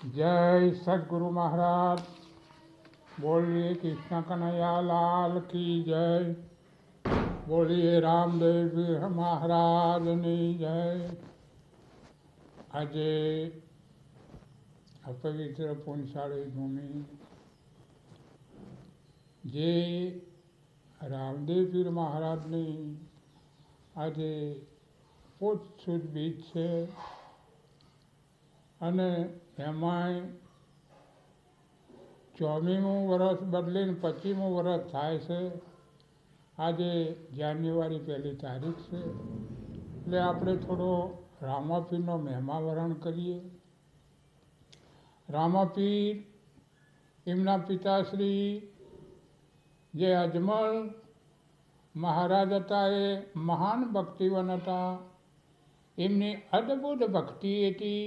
जय सदगुरु महाराज। बोलिए कृष्ण कन्हैया लाल की जय। बोलिए रामदेव महाराज ने जय। આજે અપવિત્ર પુણ્યશાળી ભૂમિ જે રામદેવ પીર મહારાજની આજે પોત બીજ છે અને એમાંય 24મું વર્ષ બદલીને 25મું વર્ષ થાય છે। આજે જાન્યુઆરી 1લી તારીખ છે, એટલે આપણે થોડો રામાપીરનો મહિમાવરણ કરીએ। રામાપીર એમના પિતાશ્રી જે અજમલ મહારાજ હતા એ મહાન ભક્તિવન હતા। એમની અદ્ભુત ભક્તિ હતી।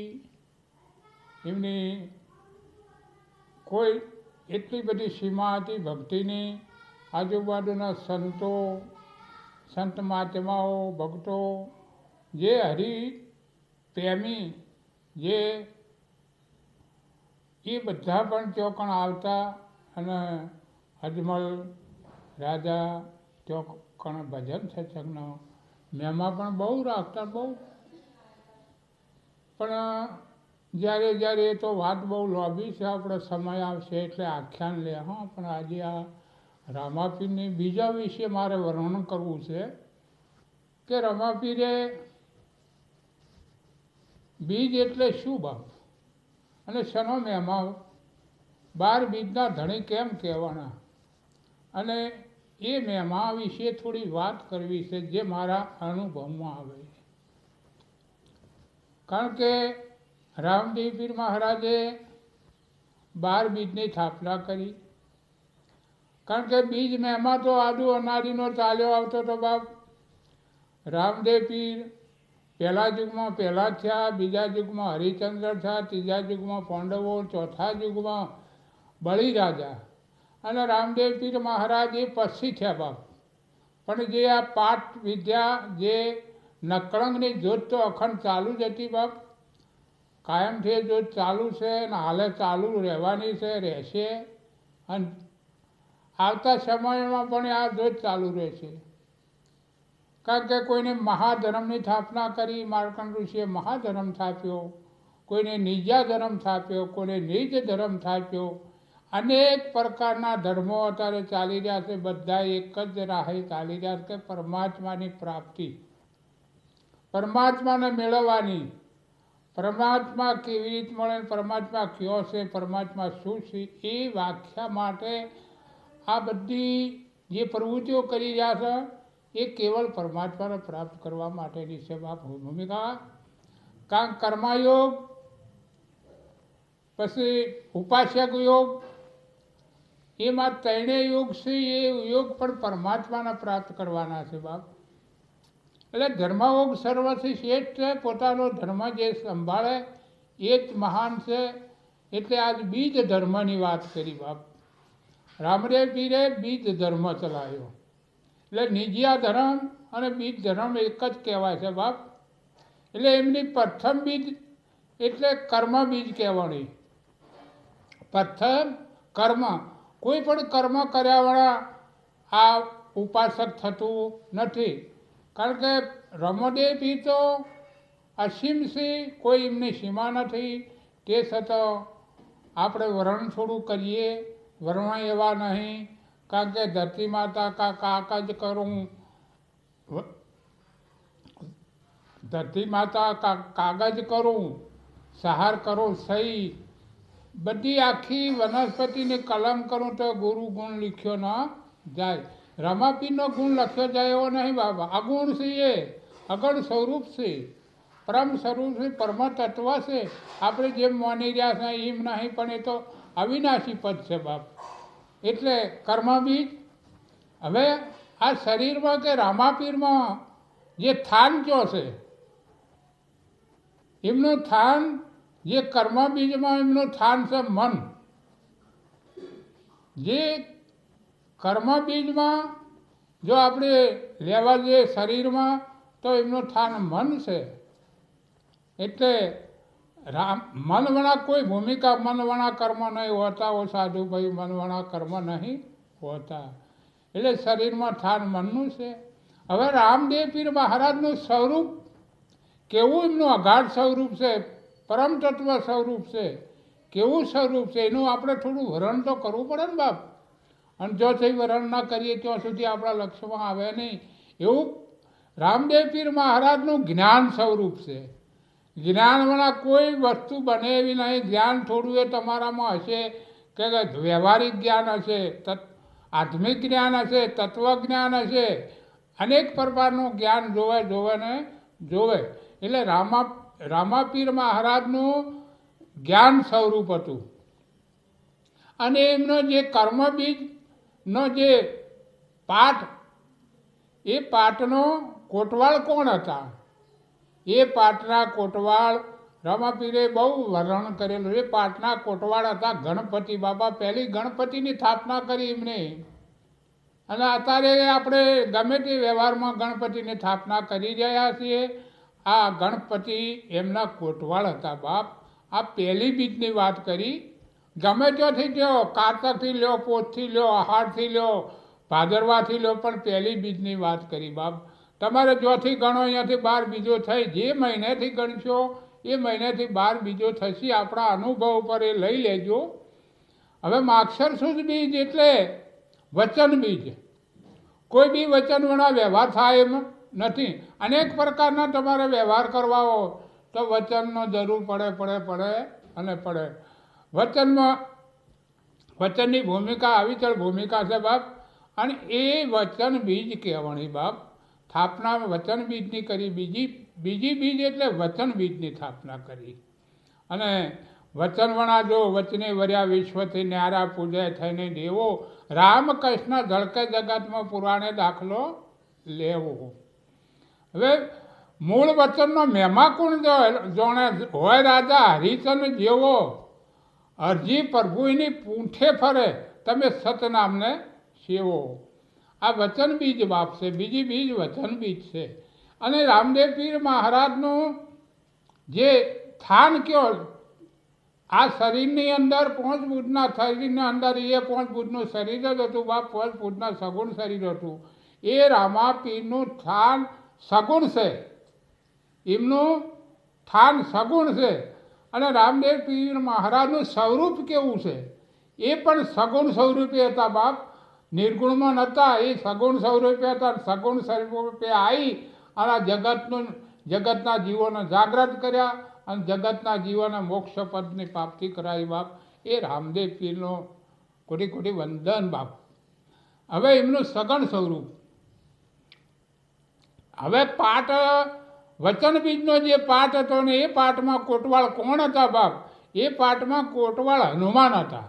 એમની કોઈ એટલી બધી સીમા હતી ભક્તિની। આજુબાજુના સંતો, સંત મહાત્માઓ, ભક્તો જે હરિ પ્રેમી જે એ બધા પણ ચોકણ આવતા અને અજમલ રાજા ચોકણ ભજન સત્સંગનો મહેમા પણ બહુ રાખતા, બહુ। પણ જ્યારે જ્યારે એ તો વાત બહુ લાંબી છે, આપણે સમય આવશે એટલે આખ્યાન લે। હા, પણ આજે આ રામાપીરની બીજા વિશે મારે વર્ણન કરવું છે કે રામાપીરે બીજ એટલે શું બાપ અને શેનો મહેમા, 12 બીજના ધણી કેમ કહેવાના, અને એ મહેમા વિશે થોડી વાત કરવી છે જે મારા અનુભવમાં આવે। કારણ કે રામદેવ પીર મહારાજે 12 બીજની સ્થાપના કરી। કારણ કે બીજ મહેમા તો આદુ અનાદિનો ચાલ્યો આવતો તો બાપ। રામદેવ પીર પહેલા યુગમાં પહેલા થયા, બીજા યુગમાં હરિચંદ્ર થયા, ત્રીજા યુગમાં પાંડવો, ચોથા યુગમાં બળીરાજા અને રામદેવ પીર મહારાજ એ પછી થયા બાપ। પણ જે આ પાઠ વિદ્યા જે નકળંગની જોત તો અખંડ ચાલુ જ હતી બાપ। કાયમથી જોત ચાલુ છે અને હાલે ચાલુ રહેવાની છે, રહેશે અને આવતા સમયમાં પણ આ જોત ચાલુ રહેશે। કારણ કે કોઈને મહાધર્મની સ્થાપના કરી, માર્કંડ ઋષિએ મહાધર્મ સ્થાપ્યો, કોઈને નિજા ધર્મ સ્થાપ્યો, કોઈને નિજ ધર્મ સ્થાપ્યો। અનેક પ્રકારના ધર્મો અત્યારે ચાલી રહ્યા છે, બધા એક જ રાહે ચાલી રહ્યા છે કે પરમાત્માની પ્રાપ્તિ, પરમાત્માને મેળવવાની। પરમાત્મા કેવી રીતે મળે, પરમાત્મા કયો છે, પરમાત્મા શું છે એ વ્યાખ્યા માટે આ બધી જે પ્રવૃત્તિઓ કરી રહ્યા છે એ કેવળ પરમાત્માને પ્રાપ્ત કરવા માટેની છે બાપ ભૂમિકા। કારણ કર્મયોગ, પછી ઉપાસક યોગ, એમાં ત્રણેય યોગ છે, એ યોગ પણ પરમાત્માને પ્રાપ્ત કરવાના છે બાપ। એટલે ધર્મયોગ સર્વથી શ્રેષ્ઠ છે। પોતાનો ધર્મ જે સંભાળે એ જ મહાન છે। એટલે આજ બીજ ધર્મની વાત કરી બાપ। રામદેવ પીરે બીજ ધર્મ ચલાવ્યો, એટલે નિજિયા ધર્મ અને બીજ ધર્મ એક જ કહેવાય છે બાપ। એટલે એમની પ્રથમ બીજ એટલે કર્મ બીજ કહેવાની। પ્રથમ કર્મ, કોઈ પણ કર્મ કર્યાવાળા આ ઉપાસક થતું નથી। કારણ કે રામદેવ પીર તો અસીમ છે, કોઈ એમની સીમા નથી। તે છતાં આપણે વર્ણન થોડું કરીએ, વર્ણન એવા નહીં। કારણ કે ધરતી માતા કા કાકજ કરું, ધરતી માતા કા કાગજ કરું, સહાર કરો સહી, બધી આખી વનસ્પતિની કલમ કરું તો ગુરુ ગુણ લખ્યો ન જાય। રામાપીરનો ગુણ લખ્યો જાય એવો નહીં બાબા। અગુણ છે, એ અગણ સ્વરૂપ છે, પરમ સ્વરૂપ છે, પરમ તત્વ છે। આપણે જેમ માની રહ્યા છે એમ નહીં, પણ એ તો અવિનાશી પદ છે બાપ। એટલે કર્મ બીજ। હવે આ શરીરમાં કે રામાપીરમાં જે થાન કયો છે, એમનું થાન જે કર્મ બીજમાં એમનું થાન છે મન। જે કર્મ બીજમાં જો આપણે લેવા જઈએ શરીરમાં તો એમનું થાન મન છે। એટલે રામ મનવણા કોઈ ભૂમિકા મનવણા કર્મ નહીં હોતા હો સાધુ ભાઈ, મનવણા કર્મ નહીં હોતા. એટલે શરીરમાં થાન મનનું છે. હવે રામદેવ પીર મહારાજનું સ્વરૂપ કેવું, એમનું અગાઢ સ્વરૂપ છે, પરમ તત્વ સ્વરૂપ છે, કેવું સ્વરૂપ છે એનું આપણે થોડું વર્ણન તો કરવું પડે ને બાપ. અને જો થઈ વર્ણન ના કરીએ ત્યાં સુધી આપણા લક્ષ્યમાં આવે નહીં. એવું રામદેવ પીર મહારાજનું જ્ઞાન સ્વરૂપ છે. જ્ઞાનવાળા કોઈ વસ્તુ બને એવી નહીં. જ્ઞાન થોડું એ તમારામાં હશે કે વ્યવહારિક જ્ઞાન હશે, આત્મિક જ્ઞાન હશે, તત્વજ્ઞાન હશે, અનેક પ્રકારનું જ્ઞાન જોવે ને જોવે. એટલે રામાપીર મહારાજનું જ્ઞાન સ્વરૂપ હતું. અને એમનો જે કર્મબીજનો જે પાઠ, એ પાઠનો કોટવાળ કોણ હતા? એ પાઠના કોટવાળ રામાપીરે બહુ વર્ણન કરેલું. એ પાઠના કોટવાળ હતા ગણપતિ બાબા. પહેલી ગણપતિની સ્થાપના કરી એમને. અને અત્યારે આપણે ગમે તે વ્યવહારમાં ગણપતિની સ્થાપના કરી રહ્યા છીએ. આ ગણપતિ એમના કોટવાળ હતા બાપ. આ પહેલી બીજની વાત કરી. ગમે ત્યાંથી લ્યો, કારતકથી લ્યો, પોતથી લ્યો, આહારથી લ્યો, ભાદરવાથી લ્યો, પણ પહેલી બીજની વાત કરી બાપ. તમારે જ્યાંથી ગણો અહીંયાથી 12 બીજો થઈ. જે મહિનેથી ગણશો એ મહિનેથી 12 બીજો થશે. આપણા અનુભવ પર એ લઈ લેજો. હવે માક્ષર સુદ બીજ એટલે વચન બીજ. કોઈ બી વચનવાળા વ્યવહાર થાય એમ નથી. અનેક પ્રકારના તમારે વ્યવહાર કરવા હોય તો વચનનો જરૂર પડે અને પડે. વચનની ભૂમિકા અવિચળ ભૂમિકા છે બાપ. અને એ વચન બીજ કહેવાની બાપ. સ્થાપના વચન બીજની કરી. બીજી બીજ એટલે વચન બીજની સ્થાપના કરી. અને વચનવણા જો વચને વર્યા વિશ્વથી ન્યારા પૂજે થઈને દેવો, રામ કૃષ્ણ ધડકે જગતમાં પુરાણે દાખલો લેવો. હવે મૂળ વચનનો મહેમા કોણ જોણે? હોય રાજા હરિચંદ્ર જેવો અરજી પ્રભુની પૂંઠે ફરે, તમે સતનામને સેવો. આ વચન બીજ બાપ છે. બીજી બીજ વચન બીજ છે. અને રામદેવ પીર મહારાજનું જે સ્થાન કયો, આ શરીરની અંદર 5 ફૂટના શરીરના અંદર એ 5 ફૂટનું શરીર જ હતું બાપ. 5 ફૂટના સગુણ શરીર હતું. એ રામાપીરનું સ્થાન સગુણ છે. એમનું સ્થાન સગુણ છે. અને રામદેવ પીર મહારાજનું સ્વરૂપ કેવું છે? એ પણ સગુણ સ્વરૂપે હતા બાપ. નિર્ગુણમાં નહોતા. એ સગુણ સ્વરૂપે હતા. સગુણ સ્વરૂપે આવી અને જગતના જીવોને જાગૃત કર્યા અને જગતના જીવોને મોક્ષ પદની પ્રાપ્તિ કરાવી બાપ. એ રામદેવ પીરનો કોટી કોટી વંદન બાપ. હવે એમનું સગુણ સ્વરૂપ. હવે પાઠ વચન બીજનો જે પાઠ હતો ને એ પાઠમાં કોટવાળ કોણ હતા બાપ? એ પાઠમાં કોટવાળ હનુમાન હતા.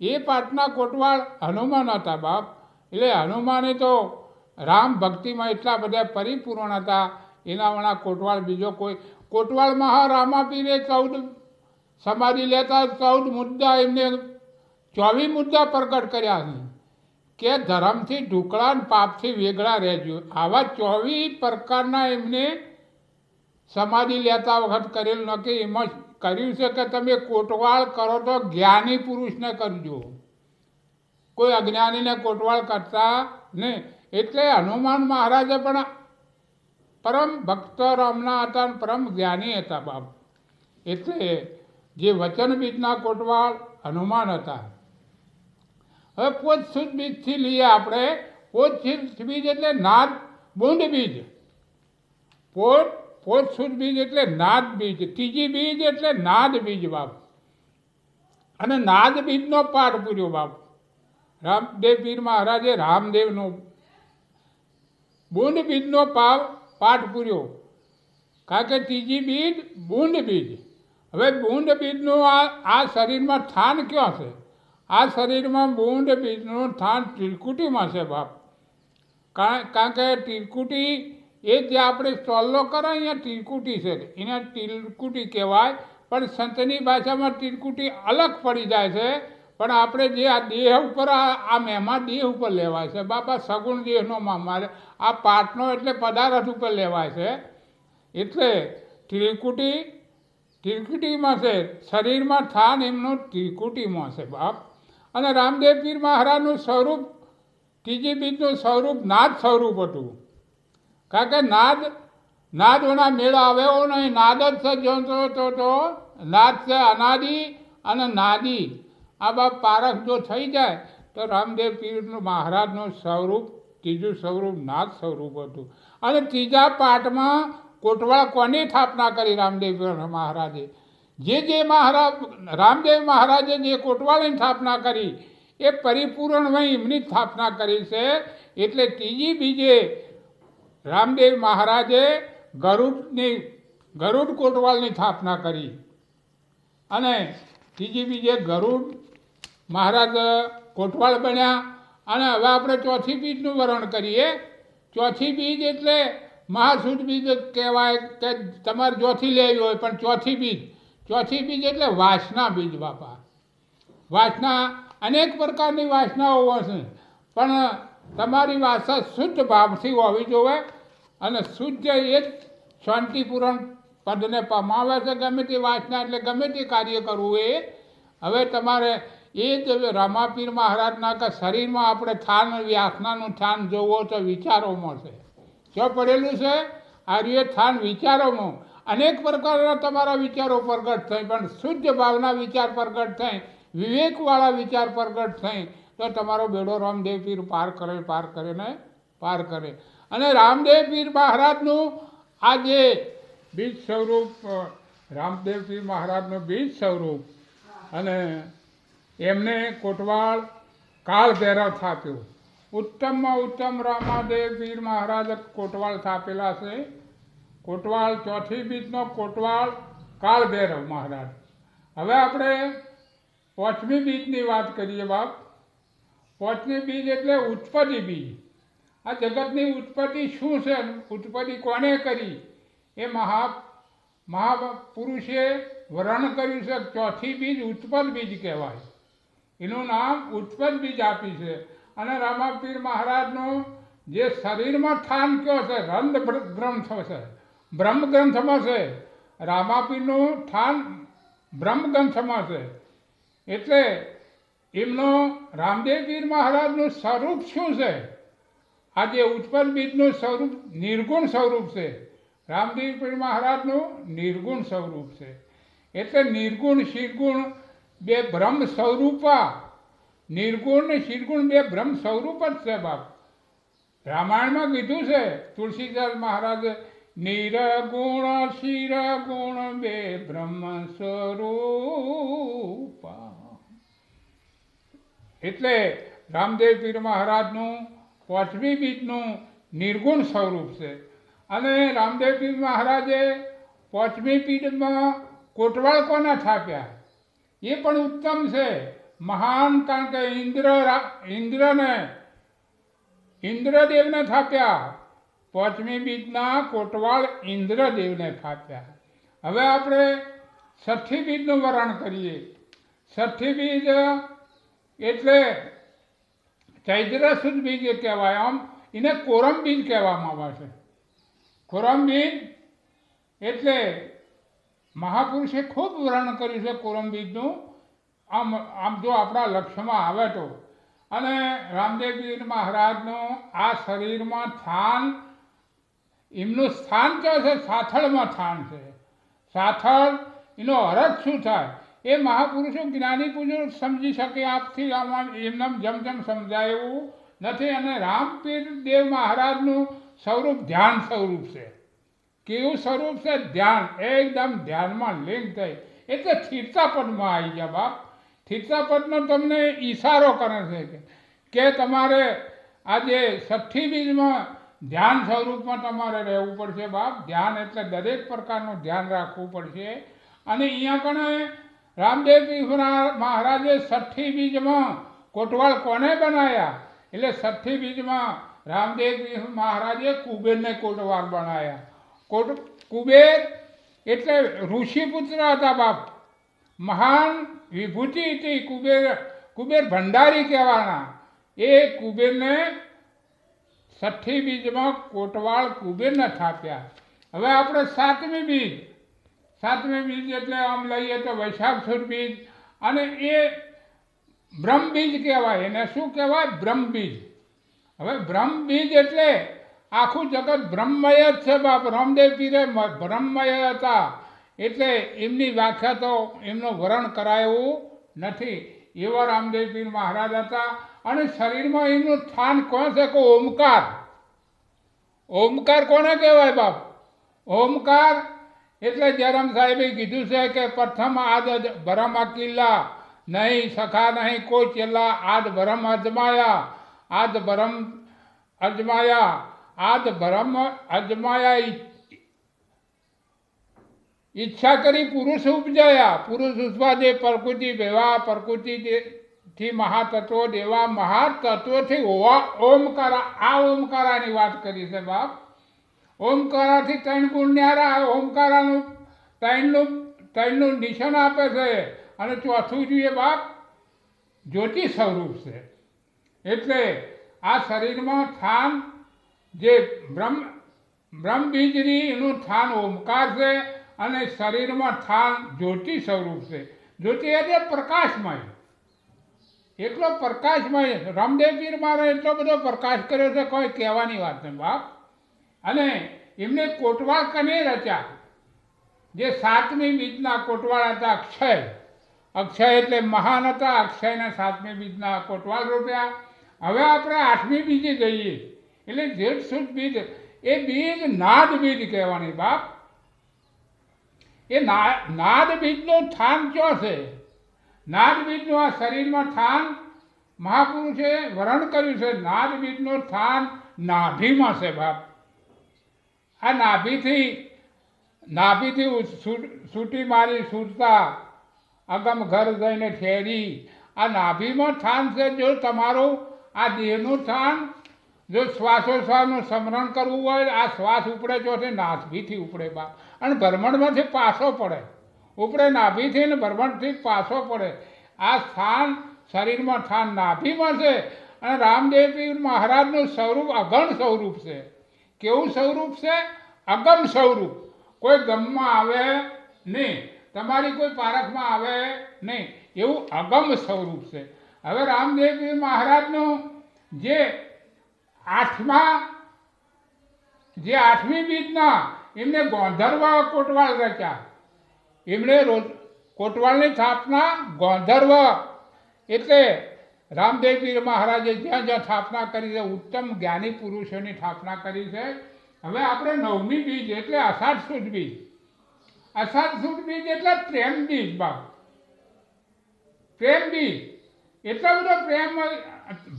એ પાઠના કોટવાળ હનુમાન હતા બાપ. એટલે હનુમાને તો રામ ભક્તિમાં એટલા બધા પરિપૂર્ણ હતા. એના વણા કોટવાળ બીજો કોઈ. કોટવાળમાં રામાપીરે 14 સમાધિ લેતા 14 મુદ્દા એમને 24 મુદ્દા પ્રગટ કર્યા છે કે ધર્મથી ઢુકળા ને પાપથી વેગળા રહેજો. આવા 24 પ્રકારના એમને સમાધિ લેતા વખત કરેલું નક્કી. એમાં કર્યું છે કે તમે કોટવાળ કરો તો જ્ઞાની પુરુષને કરજો, કોઈ અજ્ઞાનીને કોટવાળ કરતા નહીં. એટલે હનુમાન મહારાજે પણ પરમ ભક્ત રામના હતા, પરમ જ્ઞાની હતા બાપ. એટલે જે વચન બીજના કોટવાળ હનુમાન હતા. હવે પોચ શુદ્ધ બીજથી લઈએ આપણે. પોચ શુદ્ધ બીજ એટલે નાદ બુંદ બીજ. પોચ શુદ્ધ બીજ એટલે નાદ બીજ. ત્રીજી બીજ એટલે નાદ બીજ બાપ. અને નાદ બીજનો પાઠ પૂર્યો બાપ. રામદેવ પીર મહારાજે રામદેવનો બુંદ બીજનો પાઠ પૂર્યો. કારણ કે ત્રીજી બીજ બુંદ બીજ. હવે બુંદ બીજનું આ શરીરમાં સ્થાન ક્યાં છે? આ શરીરમાં બુંદ બીજનું સ્થાન ત્રિકુટીમાં છે બાપ. કારણ કે ત્રિકુટી એ જે આપણે ચોલ્લો કરે અહીંયા ત્રિકુટી છે, એને ત્રિકુટી કહેવાય. પણ સંતની ભાષામાં ત્રિકુટી અલગ પડી જાય છે. પણ આપણે જે આ દેહ ઉપર આ મહેમા દેહ ઉપર લેવાય છે બાપા. સગુણ દેહનો મારે આ પાઠનો એટલે પદાર્થ ઉપર લેવાય છે. એટલે ત્રિકુટીમાં છે, શરીરમાં થાન એમનું ત્રિકુટીમાં છે બાપ. અને રામદેવ પીર મહારાજનું સ્વરૂપ ત્રીજી બીજનું સ્વરૂપ નાદ સ્વરૂપ હતું. કારણ કે નાદોના મેળા આવ્યો નહીં, નાદ જ છે તો નાદ છે અનાદિ અને નાદી. આ બાપ પારખ જો થઈ જાય તો રામદેવ પીર મહારાજનું સ્વરૂપ ત્રીજું સ્વરૂપ નાદ સ્વરૂપ હતું. અને ત્રીજા પાઠમાં કોટવાળ કોની સ્થાપના કરી? રામદેવ પીર મહારાજે જે રામદેવ મહારાજે જે કોટવાળની સ્થાપના કરી એ પરિપૂર્ણ એમની સ્થાપના કરી છે. એટલે ત્રીજી બીજે રામદેવ મહારાજે ગરુડ કોટવાળની સ્થાપના કરી અને ત્રીજી બીજે ગરુડ મહારાજ કોટવાળ બન્યા. અને હવે આપણે ચોથી બીજનું વર્ણન કરીએ. ચોથી બીજ એટલે મહાસુદ બીજ કહેવાય કે તમારે ચોથી લેવી હોય, પણ ચોથી બીજ એટલે વાસના બીજ બાપા. વાસના અનેક પ્રકારની વાસનાઓ હશે, પણ તમારી વાસના શુદ્ધ ભાવથી હોવી જોઈએ. અને શુદ્ધ એ જ શાંતિપૂર્ણ પદને પમાવે છે. ગમે તે વાસના એટલે ગમે તે કાર્ય કરવું એ હવે તમારે એ જ રામાપીર મહારાજના કે શરીરમાં આપણે થાન વાસનાનું થાન જોવો તો વિચારોમાં છે. શું પડેલું છે? આર્ય થાન વિચારોમાં. અનેક પ્રકારના તમારા વિચારો પ્રગટ થઈ, પણ શુદ્ધ ભાવના વિચાર પ્રગટ થઈ, વિવેકવાળા વિચાર પ્રગટ થઈ તો તમારો બેડો રામદેવ પીર પાર કરે. અને રામદેવ પીર મહારાજનું આ જે બીજ સ્વરૂપ, રામદેવ પીર મહારાજનું બીજ સ્વરૂપ, અને એમને કોટવાળ કાળ ભૈરવ થાપ્યું. ઉત્તમમાં ઉત્તમ રામાદેવ પીર મહારાજ કોટવાળ થાપેલા છે. કોટવાળ ચોથી બીજનો કોટવાળ કાળ ભૈરવ મહારાજ. હવે આપણે પાંચમી બીજની વાત કરીએ બાપ. પાંચમી બીજ એટલે ઉત્પત્તિ બીજ. આ જગતની ઉત્પત્તિ શું છે, ઉત્પત્તિ કોને કરી એ મહાપુરુષે વર્ણન કર્યું છે. ચોથી બીજ ઉત્પન્ન બીજ કહેવાય. એનું નામ ઉત્પન્ન બીજ આપી છે. અને રામાપીર મહારાજનું જે શરીરમાં સ્થાન કયો છે, રંધ ગ્રંથ છે, બ્રહ્મ ગ્રંથમાં છે. રામાપીરનું સ્થાન બ્રહ્મ ગ્રંથમાં છે. એટલે એમનું રામદેવ પીર મહારાજનું સ્વરૂપ શું છે? આ જે ઉત્પન્ન બીજનું સ્વરૂપ નિર્ગુણ સ્વરૂપ છે. રામદેવ પીર મહારાજનું નિર્ગુણ સ્વરૂપ છે. એટલે નિર્ગુણ શિરગુણ બે બ્રહ્મ સ્વરૂપા. નિર્ગુણ ને શિરગુણ બે બ્રહ્મ સ્વરૂપ જ છે બાપ. રામાયણમાં કીધું છે તુલસીદાસ મહારાજે, નિર્ગુણ શિરગુણ બે બ્રહ્મ સ્વરૂપા. એટલે રામદેવ પીર મહારાજનું પાંચમી બીજનું નિર્ગુણ સ્વરૂપ છે. અને રામદેવ પીર મહારાજે પાંચમી બીજમાં કોટવાળ કોના થાપ્યા એ પણ ઉત્તમ છે, મહાન. કારણ કે ઇન્દ્રદેવને થાપ્યા. પાંચમી બીજના કોટવાળ ઇન્દ્રદેવને થાપ્યા. હવે આપણે છઠ્ઠી બીજનું વર્ણન કરીએ. છઠ્ઠી બીજ એટલે ચૈત્ર સુદ બીજ કહેવાય. આમ એને કોરમ બીજ કહેવામાં આવે છે. કોરમ બીજ એટલે મહાપુરુષે ખૂબ વર્ણન કર્યું છે કોરમ બીજનું. આમ જો આપણા લક્ષ્યમાં આવે તો. અને રામદેવ પીર મહારાજનું આ શરીરમાં સ્થાન, એમનું સ્થાન ક્યાં છે? સાથળમાં સ્થાન છે. સાથળ એનો અર્થ શું થાય એ મહાપુરુષો જ્ઞાની પુરુષો સમજી શકે. આપથી આમાં એમને જમ સમજાય એવું નથી. અને રામપીર દેવ મહારાજનું સ્વરૂપ ધ્યાન સ્વરૂપ છે. કેવું સ્વરૂપ છે? ધ્યાન. એકદમ ધ્યાનમાં લીન થઈ એટલે સ્થિરતા પદમાં આવી ગયા બાપ. સ્થિરતા પદનો તમને ઈશારો કરે છે કે તમારે આજે છઠ્ઠી બીજમાં ધ્યાન સ્વરૂપમાં તમારે રહેવું પડશે બાપ. ધ્યાન એટલે દરેક પ્રકારનું ધ્યાન રાખવું પડશે. અને અહીંયા કણે રામદેવ મહારાજે છઠ્ઠી બીજમાં કોટવાળ કોને બનાવ્યા? એટલે છઠ્ઠી બીજમાં રામદેવ મહારાજે કુબેરને કોટવાળ બનાવ્યા. કુબેર એટલે ઋષિપુત્ર હતા બાપ. મહાન વિભૂતિ હતી. કુબેર ભંડારી કહેવાના. એ કુબેરને છઠ્ઠી બીજમાં કોટવાળ કુબેરને થાપ્યા. હવે આપણે સાતમી બીજ, સાતમી બીજ એટલે આમ લઈએ તો વૈશાખ સુદ બીજ, અને એ બ્રહ્મબીજ કહેવાય. એને શું કહેવાય? બ્રહ્મબીજ. હવે બ્રહ્મબીજ એટલે આખું જગત બ્રહ્મમય જ છે બાપ. રામદેવ પીરે બ્રહ્મમય હતા, એટલે એમની વ્યાખ્યા તો એમનું વર્ણન કરાય એવું નથી. એવા રામદેવ પીર મહારાજ હતા. અને શરીરમાં એમનું સ્થાન કોણ છે કે ઓમકાર. ઓમકાર કોને કહેવાય બાપ? ઓમકાર એટલે જયરામ સાહેબે કીધું છે કે પ્રથમ આદ ભરમ અકિલ્લા, નહીં સખા નહીં કોઈ ચેલા, આદ ભરમ અજમાયા, આદ ભરમ અજમાયા, આદ ભરમ અજમાયા, ઈચ્છા કરી પુરુષ ઉપજાયા, પુરુષ ઉત્પાદે પ્રકૃતિ ભેવા, પ્રકૃતિથી મહાતત્વો દેવા, મહાતત્વથી હોવા ઓમકાર. આ ઓમકારાની વાત કરી છે બાપ. ઓમકારાથી ત્રણ ગુણ ન્યારા. ઓમકારાનું ત્રણનું નિશાન આપે છે. અને ચોથું જોઈએ બાપ જ્યોતિ સ્વરૂપ છે. એટલે આ શરીરમાં સ્થાન જે બ્રહ્મબીજની એનું સ્થાન ઓમકાર છે, અને શરીરમાં સ્થાન જ્યોતિ સ્વરૂપ છે. જ્યોતિ એટલે પ્રકાશમય, એટલો પ્રકાશમય. રામદેવ પીર મારે એટલો બધો પ્રકાશ કર્યો છે, કોઈ કહેવાની વાત નહીં બાપ. અને એમને કોટવાળ કને રચ્યા? જે સાતમી બીજના કોટવાળ હતા અક્ષય. અક્ષય એટલે મહાન હતા. અક્ષયના સાતમી બીજના કોટવાળ રૂપ્યા. હવે આપણે આઠમી બીજે જઈએ એટલે જેઠ સુદ બીજ. એ બીજ નાદ બીજ કહેવાની બાપ. એ નાદ બીજનું સ્થાન ક્યાં છે? નાદ બીજનું આ શરીરમાં સ્થાન મહાપુરુષે વર્ણન કર્યું છે. નાદ બીજનું સ્થાન નાભીમાં છે બાપ. આ નાભીથી છૂટી મારી છૂટતા અગમ ઘર જઈને ઠેરી. આ નાભીમાં સ્થાન છે. જો તમારું આ દેહનું સ્થાન, જો શ્વાસોશ્વાસનું સ્મરણ કરવું હોય, આ શ્વાસ ઉપડે ચોથી નાભીથી ઉપડે બાપ. અને ભ્રમણમાંથી પાછો પડે. ઉપડે નાભીથી ને ભ્રમણથી પાછો પડે. આ સ્થાન શરીરમાં સ્થાન નાભીમાં છે. અને રામદેવ પીર મહારાજનું સ્વરૂપ અગમ સ્વરૂપ છે. કેવું સ્વરૂપ છે? અગમ સ્વરૂપ. કોઈ ગમમાં આવે નહીં, તમારી કોઈ પારખમાં આવે નહીં, એવું અગમ સ્વરૂપ છે. હવે રામદેવ પીર મહારાજનું જે આઠમી બીજના એમને ગોંધર્વ કોટવાળ રચ્યા. એમણે કોટવાળની સ્થાપના ગોંધર્વ એટલે રામદેવ પીર મહારાજે જ્યાં જ્યાં સ્થાપના કરી છે, ઉત્તમ જ્ઞાની પુરુષોની સ્થાપના કરી છે. હવે આપણે નવમી બીજ એટલે અષાઢ સુદ બીજ. અષાઢ સુદ બીજ એટલે પ્રેમ બીજ બાપ. પ્રેમ બીજ. એટલો બધો પ્રેમ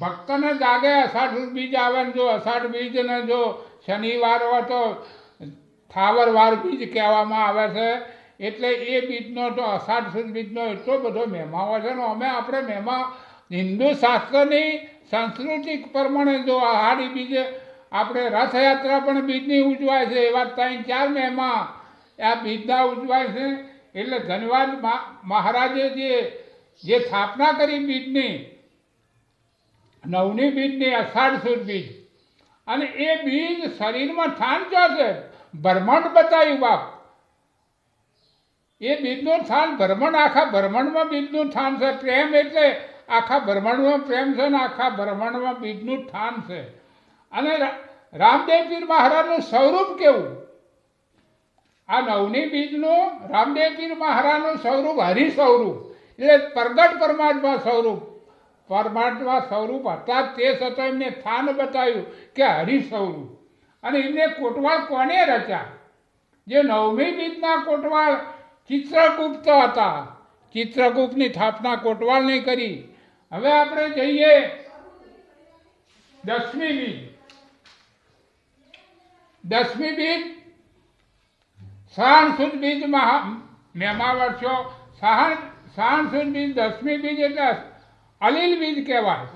ભક્તને જાગે. અષાઢ સુદ બીજ આવે ને જો અષાઢ બીજને જો શનિવાર હોય તો થાવરવાર બીજ કહેવામાં આવે છે. એટલે એ બીજનો તો અષાઢ સુદ બીજનો એટલો બધો મહિમા હોય છે ને. આપણે મહિમા હિન્દુ શાસ્ત્રની સંસ્કૃતિ પ્રમાણે જો અષાઢી બીજે આપણે રથયાત્રા પણ બીજની ઉજવાય છે. એવા 3-4 મહિમા આ બીજના ઉજવાય છે. એટલે ધન્યવાદ મહારાજે જે સ્થાપના કરી બીજની, નવની બીજની અષાઢ સુદ બીજ. અને એ બીજ શરીરમાં સ્થાન ક્યાં છે? બ્રહ્માંડ બતાવ્યું બાપ. એ બીજનું સ્થાન બ્રહ્માંડ, આખા બ્રહ્માંડમાં બીજનું સ્થાન છે. પ્રેમ એટલે આખા બ્રહ્માંડમાં પ્રેમ છે ને આખા બ્રહ્માંડમાં બીજનું સ્થાન છે. અને રામદેવ પીર મહારાજનું સ્વરૂપ કેવું? આ નવની બીજનું રામદેવ પીર મહારાજનું સ્વરૂપ હરિ સ્વરૂપ એટલે પ્રગટ પરમાત્મા સ્વરૂપ. પરમાત્મા સ્વરૂપ હતા તે છતાં એમને સ્થાન બતાવ્યું કે હરિ સ્વરૂપ. અને એમને કોટવાળ કોને રચ્યા? જે નવમી બીજના કોટવાળ ચિત્રગુપ્ત હતા. ચિત્રગુપ્તની સ્થાપના કોટવાળને કરી. હવે આપણે જઈએ દસમી બીજ. દસમી બીજ શ્રાવણ સુદ બીજ મહેમા વર્ષો. શ્રાવણ સુદ બીજ દસમી બીજ એટલે અલીલ બીજ કહેવાય.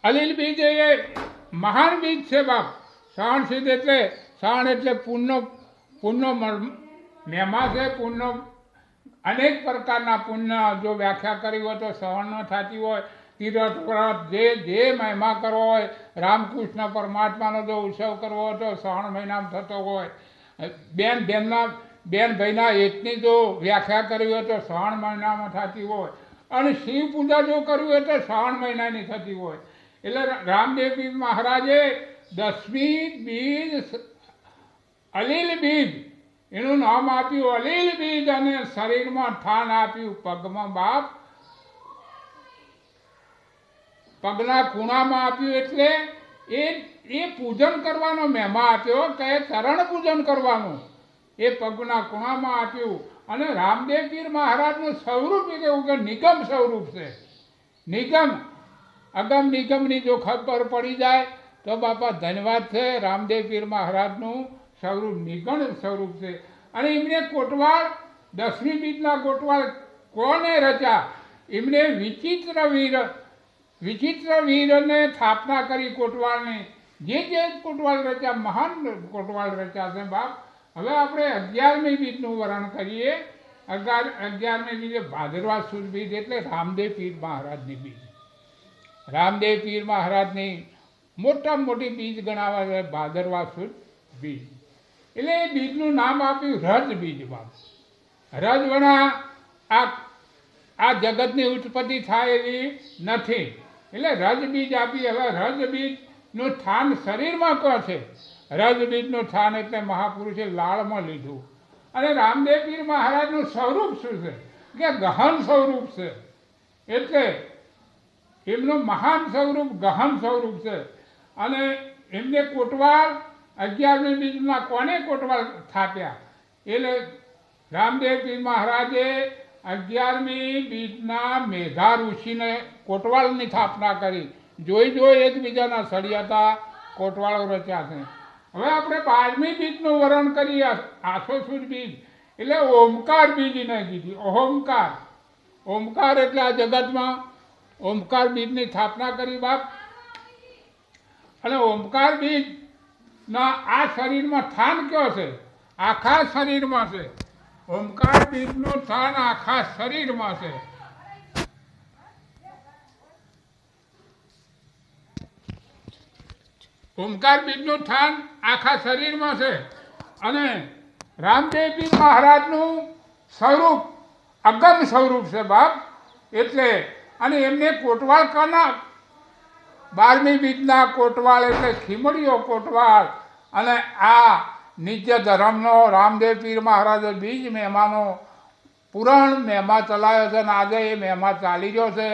અલીલ બીજ એ મહાન બીજ છે બાપ. શ્રાવણ સુદ એટલે શ્રાવણ એટલે પુણ્યનો મહેમા છે. પુણ્ય અનેક પ્રકારના પુણ્ય જો વ્યાખ્યા કરી હોય તો શ્રવણમાં થતી હોય. તીરથ વ્રત જે મહિમા કરવો હોય, રામકૃષ્ણ પરમાત્માનો જો ઉત્સવ કરવો હોય તો શ્રાવણ મહિનામાં થતો હોય. બેનના બેન ભાઈના હેતની જો વ્યાખ્યા કરવી હોય તો શ્રાવણ મહિનામાં થતી હોય, અને શિવ પૂજા જો કરવી હોય તો શ્રાવણ મહિનાની થતી હોય. એટલે રામદેવજી મહારાજે 10મી બીજ અલીલ બીજ એનું નામ આપ્યું અલીલ બીજ, અને શરીરમાં ઠાન આપ્યું પગમાં બાપ, પગના ખૂણામાં આપ્યું. એટલે એ પૂજન કરવાનો મહેમા આપ્યો કે ચરણ પૂજન કરવાનું, એ પગના ખૂણામાં આપ્યું. અને રામદેવ પીર મહારાજનું સ્વરૂપ એવું કે નિગમ સ્વરૂપ છે. નિગમ અગમ નિગમની જો ખબર પડી જાય તો બાપા ધન્યવાદ છે. રામદેવ પીર મહારાજનું સ્વરૂપ નિગમ સ્વરૂપ છે. અને એમને કોટવાળ 10મી બીજના કોટવાળ કોને રચ્યા? એમને વિચિત્ર વીરને સ્થાપના કરી કોટવાળની. જે કોટવાળ રચ્યા, મહાન કોટવાળ રચ્યા છે બાપ. હવે આપણે 11મી બીજનું વર્ણન કરીએ. 11મી બીજ ભાદરવા સુદ બીજ, એટલે રામદેવ પીર મહારાજની બીજ. રામદેવ પીર મહારાજની મોટામાં મોટી બીજ ગણાવે છે ભાદરવા સુદ બીજ. એટલે એ બીજનું નામ આપ્યું રજ બીજ બાપ. રજ વણા આ જગતની ઉત્પત્તિ થાય એવી નથી, એટલે રજ બીજ આપી. હવે રજ બીજનું સ્થાન શરીરમાં કહે છે. રજ બીજનું સ્થાન એટલે મહાપુરુષે લાળમાં લીધું. અને રામદેવ પીર મહારાજનું સ્વરૂપ શું છે કે ગહન સ્વરૂપ છે. એટલે એમનું મહાન સ્વરૂપ ગહન સ્વરૂપ છે. અને એમને કોટવાળ 11મી બીજના કોને કોટવાળ સ્થાપ્યા? એટલે રામદેવ પીર મહારાજે 11મી બીજના મેધા ઋષિને કોટવાળની સ્થાપના કરી. જોઈ એકબીજાના સળિયાતા કોટવાળો રચ્યા છે. હવે આપણે 12મી બીજનું વર્ણન કરીએ. આસો સુદ બીજ એટલે ઓમકાર બીજને કીધી. ઓમકાર એટલે આ જગતમાં ઓમકાર બીજની સ્થાપના કરી બાપ. અને ઓમકાર બીજના આ શરીરમાં સ્થાન કયો છે? આખા શરીરમાં છે. ઓમકાર બીજનું સ્થાન આખા શરીરમાં છે. ઓમકાર બીજનું સ્થાન આખા શરીરમાં છે. અને રામદેવ પીર મહારાજનું સ્વરૂપ અગમ સ્વરૂપ છે બાપ. એટલે અને એમને કોટવાળ કના 12મી બીજના કોટવાળ એટલે ખીમડીઓ કોટવાળ. અને આ નિત્ય ધર્મનો રામદેવ પીર મહારાજે બીજ મહેમાનો પુરાણ મહેમા ચલાવ્યો છે. અને આજે એ મહેમા ચાલી રહ્યો છે.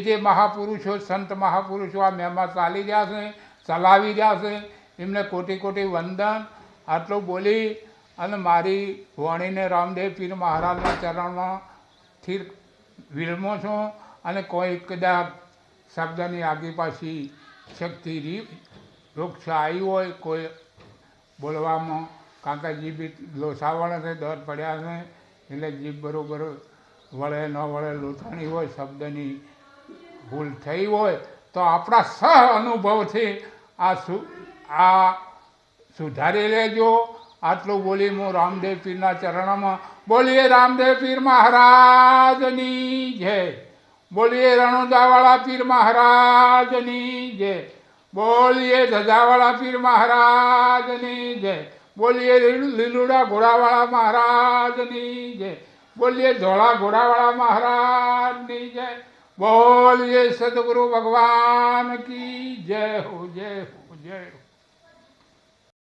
જે મહાપુરુષો સંત મહાપુરુષો આ મહેમા ચાલી રહ્યા છે, ચલાવી રહ્યા છે, એમને કોટી કોટી વંદન. આટલું બોલી અને મારી વાણીને રામદેવ પીર મહારાજના ચરણમાંથી વિરમો છું. અને કોઈ કદાચ શબ્દની આગી પાછી શક્તિ વૃક્ષ આવી હોય કોઈ બોલવામાં, કારણ કે જીભ લોસાવણ છે, દર પડ્યા છે, એટલે જીભ બરાબર વળે ન વળે લોથાણી હોય, શબ્દની ભૂલ થઈ હોય તો આપણા સહ અનુભવથી આ સુધારી લેજો. આટલું બોલી હું રામદેવ પીરના ચરણમાં બોલીએ રામદેવ પીર મહારાજની જય. બોલીએ રણુદાવાળા પીર મહારાજની જય. બોલીએ ધજાવાળા પીર મહારાજની જય. બોલીએ લીલુડા ઘોડાવાળા મહારાજની જય. બોલીએ ધોળા ઘોડાવાળા મહારાજની જય. બોલીએ સદગુરુ ભગવાન કી જય હો, જય હો, જય હો.